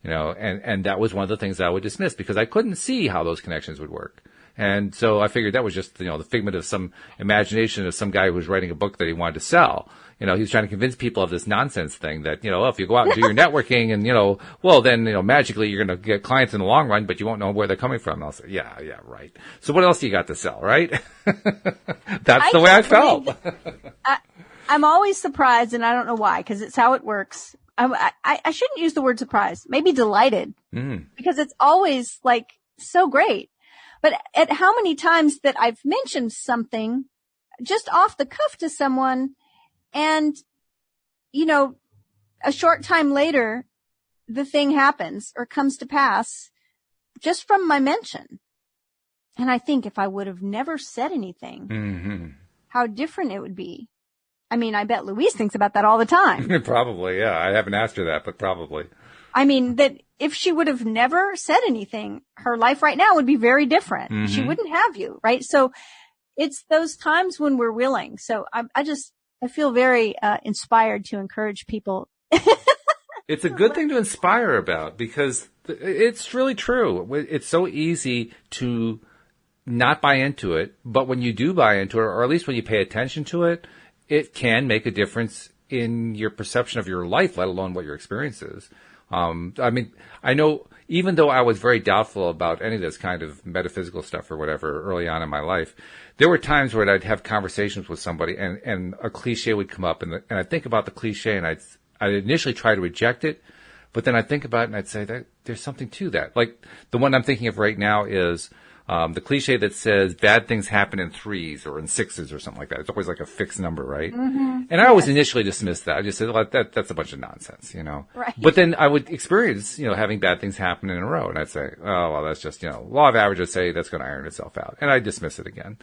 you know, and that was one of the things I would dismiss because I couldn't see how those connections would work. And so I figured that was just, you know, the figment of some imagination of some guy who was writing a book that he wanted to sell. You know, he was trying to convince people of this nonsense thing that, you know, if you go out and do your networking and, you know, well, then, you know, magically you're going to get clients in the long run, but you won't know where they're coming from. And I'll say, yeah, right. So what else do you got to sell, right? That's the way I felt. I'm always surprised, and I don't know why, because it's how it works. I shouldn't use the word surprised, maybe delighted, because it's always like so great. But at how many times that I've mentioned something just off the cuff to someone, and, you know, a short time later, the thing happens or comes to pass just from my mention. And I think if I would have never said anything, how different it would be. I mean, I bet Louise thinks about that all the time. Probably, yeah. I haven't asked her that, but probably. I mean, that if she would have never said anything, her life right now would be very different. She wouldn't have you, right? So it's those times when we're willing. So I feel very inspired to encourage people. It's a good thing to inspire about because it's really true. It's so easy to not buy into it, but when you do buy into it, or at least when you pay attention to it, it can make a difference in your perception of your life, let alone what your experience is. I mean, I know even though I was very doubtful about any of this kind of metaphysical stuff or whatever early on in my life, there were times where I'd have conversations with somebody and a cliche would come up and I'd think about the cliche and I'd initially try to reject it, but then I'd think about it and I'd say that there's something to that. Like the one I'm thinking of right now is, The cliche that says bad things happen in threes or in sixes or something like that. It's always like a fixed number, right? Mm-hmm. And I always initially dismissed that. I just said, well, that's a bunch of nonsense, you know. Right. But then I would experience, you know, having bad things happen in a row. And I'd say, oh, well, that's just, you know, law of averages say that's going to iron itself out. And I'd dismiss it again.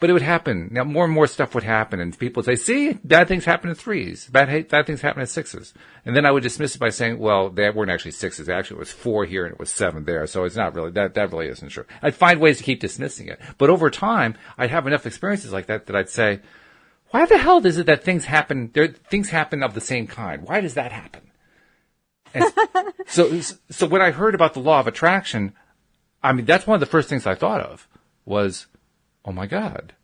But it would happen. Now, more and more stuff would happen, and people would say, see, bad things happen in threes. Bad things happen in sixes. And then I would dismiss it by saying, well, they weren't actually sixes. Actually, it was 4 here and it was 7 there. So it's not really, that really isn't true. I'd find ways to keep dismissing it. But over time, I'd have enough experiences like that I'd say, why the hell is it that things happen of the same kind? Why does that happen? And so when I heard about the law of attraction, I mean, that's one of the first things I thought of was, oh my God,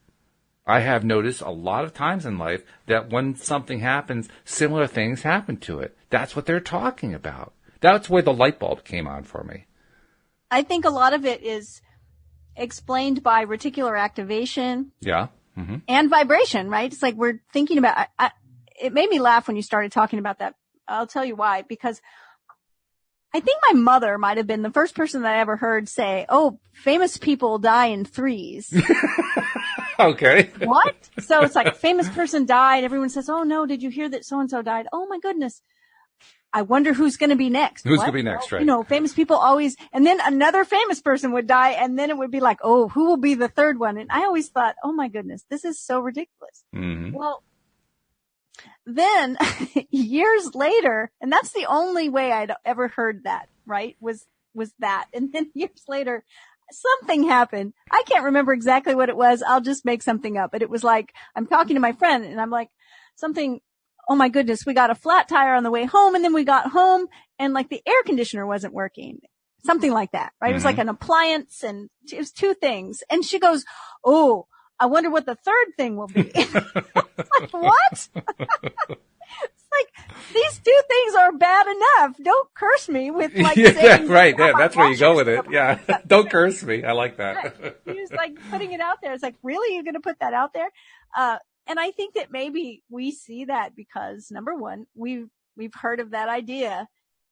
I have noticed a lot of times in life that when something happens, similar things happen to it. That's what they're talking about. That's where the light bulb came on for me. I think a lot of it is explained by reticular activation. Yeah. Mm-hmm. And vibration, right? It's like we're thinking about, it made me laugh when you started talking about that. I'll tell you why, because I think my mother might have been the first person that I ever heard say, oh, famous people die in threes. Okay. What? So it's like famous person died. Everyone says, oh no, did you hear that so-and-so died? Oh my goodness. I wonder who's going to be next. Who's going to be next, right? You know, famous people always, and then another famous person would die, and then it would be like, oh, who will be the third one? And I always thought, oh my goodness, this is so ridiculous. Mm-hmm. Well, then years later, and that's the only way I'd ever heard that, right? Was that. And then years later, something happened. I can't remember exactly what it was. I'll just make something up. But it was like, I'm talking to my friend and I'm like, oh my goodness, we got a flat tire on the way home, and then we got home and like the air conditioner wasn't working. Something like that, right? Mm-hmm. It was like an appliance, and it was 2 things. And she goes, oh, I wonder what the third thing will be. Like, what? It's like, these 2 things are bad enough. Don't curse me with like saying, right. Yeah, that's where you go with it. Yeah. Don't curse me. I like that. Right. He was like putting it out there. It's like, really? You're going to put that out there? And I think that maybe we see that because, number one, we've heard of that idea,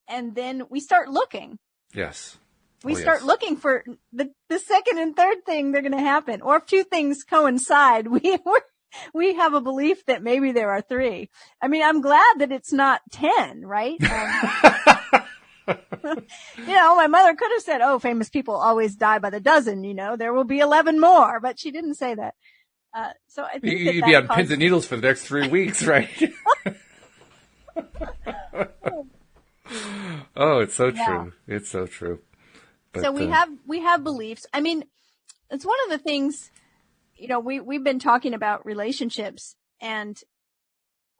and then we start looking. Yes. We start looking for the second and third thing they're going to happen. Or if 2 things coincide, we have a belief that maybe there are 3. I mean, I'm glad that it's not 10, right? You know, my mother could have said, oh, famous people always die by the dozen, you know, there will be 11 more, but she didn't say that. So I think you'd be on pins and needles for the next 3 weeks, right? Oh, it's so true. It's so true. But, so we have beliefs. I mean, it's one of the things, you know, we've been talking about relationships, and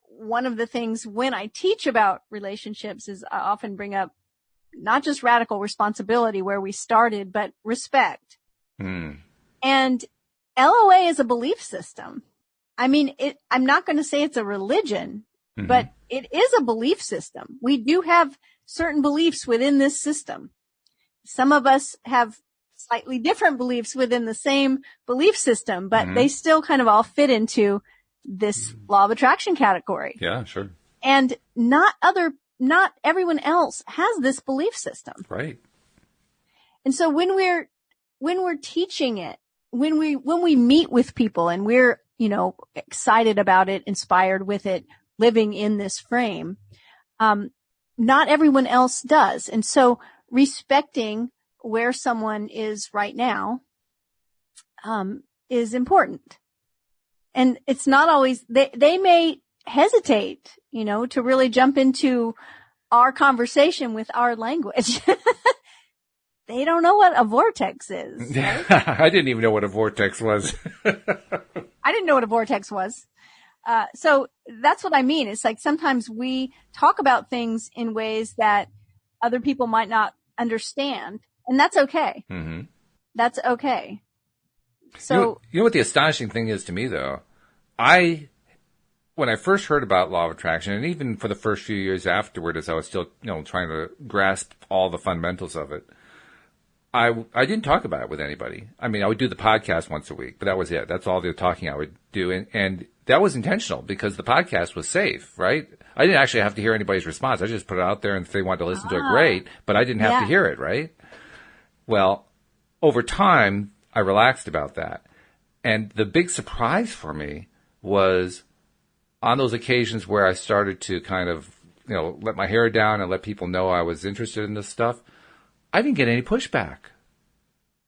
one of the things when I teach about relationships is I often bring up not just radical responsibility where we started, but respect. And LOA is a belief system. I mean, I'm not going to say it's a religion, but it is a belief system. We do have certain beliefs within this system. Some of us have slightly different beliefs within the same belief system, but they still kind of all fit into this law of attraction category. Yeah, sure. And not everyone else has this belief system. Right. And so when we're teaching it, when we meet with people and we're, you know, excited about it, inspired with it, living in this frame, not everyone else does. And so respecting where someone is right now, is important. And it's not always, they may hesitate, you know, to really jump into our conversation with our language. They don't know what a vortex is. Right? I didn't even know what a vortex was. I didn't know what a vortex was. So that's what I mean. It's like sometimes we talk about things in ways that other people might not understand, and that's okay. That's okay. So you know what the astonishing thing is to me, though? When I first heard about law of attraction, and even for the first few years afterward, as I was still, you know, trying to grasp all the fundamentals of it, I didn't talk about it with anybody. I mean, I would do the podcast once a week, but that was it. That's all the talking I would do. And that was intentional because the podcast was safe, right? I didn't actually have to hear anybody's response. I just put it out there, and if they wanted to listen to it, great, but I didn't have to hear it, right? Well, over time, I relaxed about that. And the big surprise for me was on those occasions where I started to kind of, let my hair down and let people know I was interested in this stuff, I didn't get any pushback.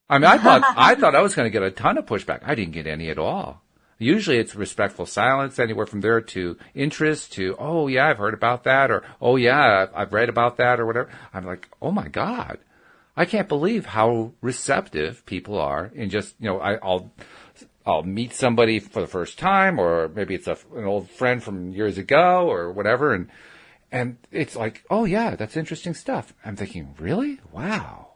I mean, I thought I was going to get a ton of pushback. I didn't get any at all. Usually it's respectful silence, anywhere from there to interest to, oh yeah, I've heard about that, or oh yeah, I've read about that, or whatever. I'm like, oh my God, I can't believe how receptive people are in just, I'll meet somebody for the first time, or maybe it's an old friend from years ago or whatever. And it's like, oh yeah, that's interesting stuff. I'm thinking, really? Wow.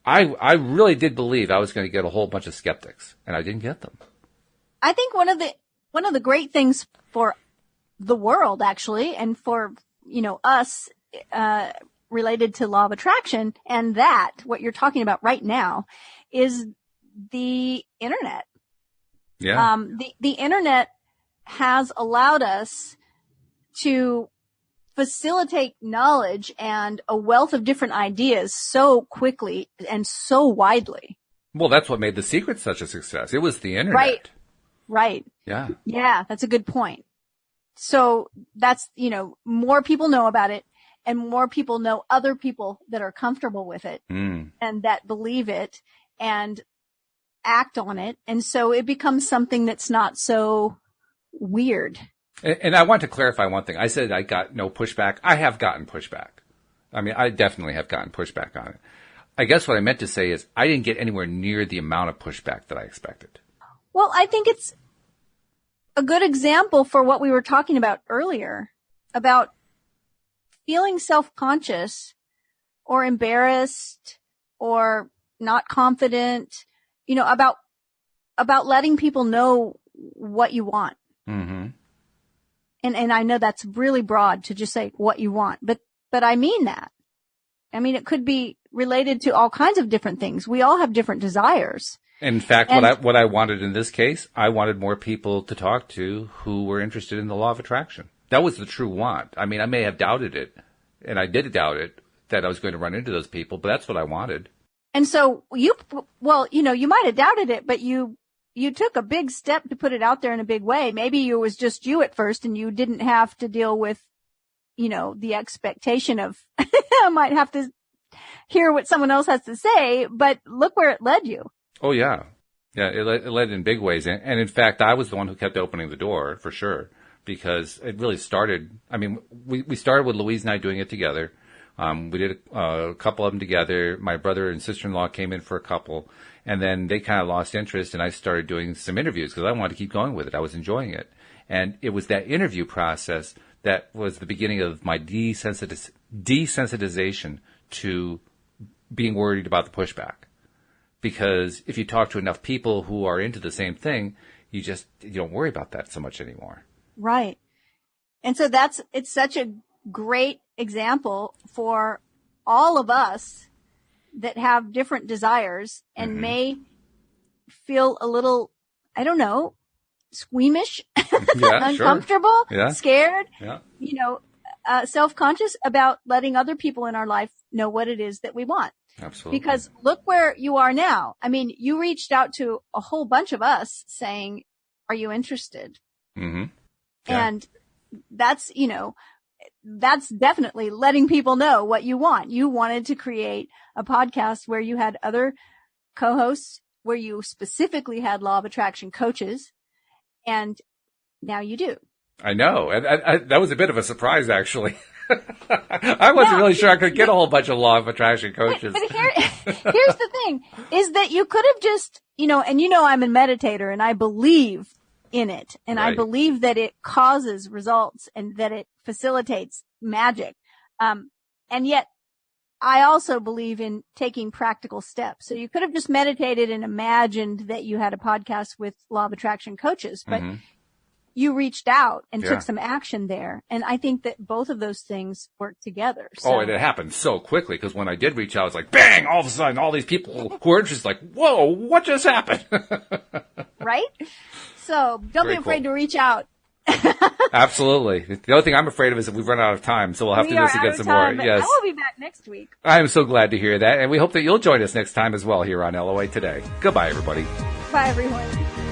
I really did believe I was going to get a whole bunch of skeptics, and I didn't get them. I think one of the great things for the world, actually, and for, us, related to law of attraction, and that what you're talking about right now is the internet. Yeah. The internet has allowed us to facilitate knowledge and a wealth of different ideas so quickly and so widely. Well, that's what made The Secret such a success. It was the internet. Right. Yeah. Yeah, that's a good point. So that's, more people know about it, and more people know other people that are comfortable with it and that believe it and act on it. And so it becomes something that's not so weird. And I want to clarify one thing. I said I got no pushback. I have gotten pushback. I mean, I definitely have gotten pushback on it. I guess what I meant to say is I didn't get anywhere near the amount of pushback that I expected. Well, I think it's a good example for what we were talking about earlier about feeling self-conscious or embarrassed or not confident, about letting people know what you want. Mm-hmm. And I know that's really broad to just say what you want, but I mean that. I mean, it could be related to all kinds of different things. We all have different desires. In fact, what I wanted in this case, I wanted more people to talk to who were interested in the law of attraction. That was the true want. I mean, I may have doubted it, and I did doubt it, that I was going to run into those people, but that's what I wanted. And so you might have doubted it, but you took a big step to put it out there in a big way. Maybe it was just you at first and you didn't have to deal with, the expectation of, I might have to hear what someone else has to say, but look where it led you. Oh, yeah. Yeah, it led in big ways. And in fact, I was the one who kept opening the door, for sure, because it really started. I mean, we started with Louise and I doing it together. We did a couple of them together. My brother and sister-in-law came in for a couple, and then they kind of lost interest, and I started doing some interviews because I wanted to keep going with it. I was enjoying it. And it was that interview process that was the beginning of my desensitization to being worried about the pushback. Because if you talk to enough people who are into the same thing, you don't worry about that so much anymore. Right. And so it's such a great example for all of us that have different desires and may feel a little, I don't know, squeamish, uncomfortable, scared, self-conscious about letting other people in our life know what it is that we want. Absolutely. Because look where you are now. I mean, you reached out to a whole bunch of us saying, are you interested? Mm-hmm. Yeah. And that's definitely letting people know what you want. You wanted to create a podcast where you had other co-hosts, where you specifically had law of attraction coaches, and now you do. I know. And that was a bit of a surprise, actually. I wasn't really sure I could get a whole bunch of law of attraction coaches. But here's the thing, is that you could have just, and I'm a meditator and I believe in it. And right. I believe that it causes results and that it facilitates magic. And yet I also believe in taking practical steps. So you could have just meditated and imagined that you had a podcast with law of attraction coaches, but you reached out and took some action there. And I think that both of those things work together. So. Oh, and it happened so quickly because when I did reach out, it was like, bang, all of a sudden, all these people who are interested, like, whoa, what just happened? Right? So don't be afraid to reach out Absolutely. The only thing I'm afraid of is that we've run out of time, so we'll have to do this again some more. Yes. I will be back next week. I am so glad to hear that, and we hope that you'll join us next time as well here on LOA Today. Goodbye, everybody. Bye, everyone.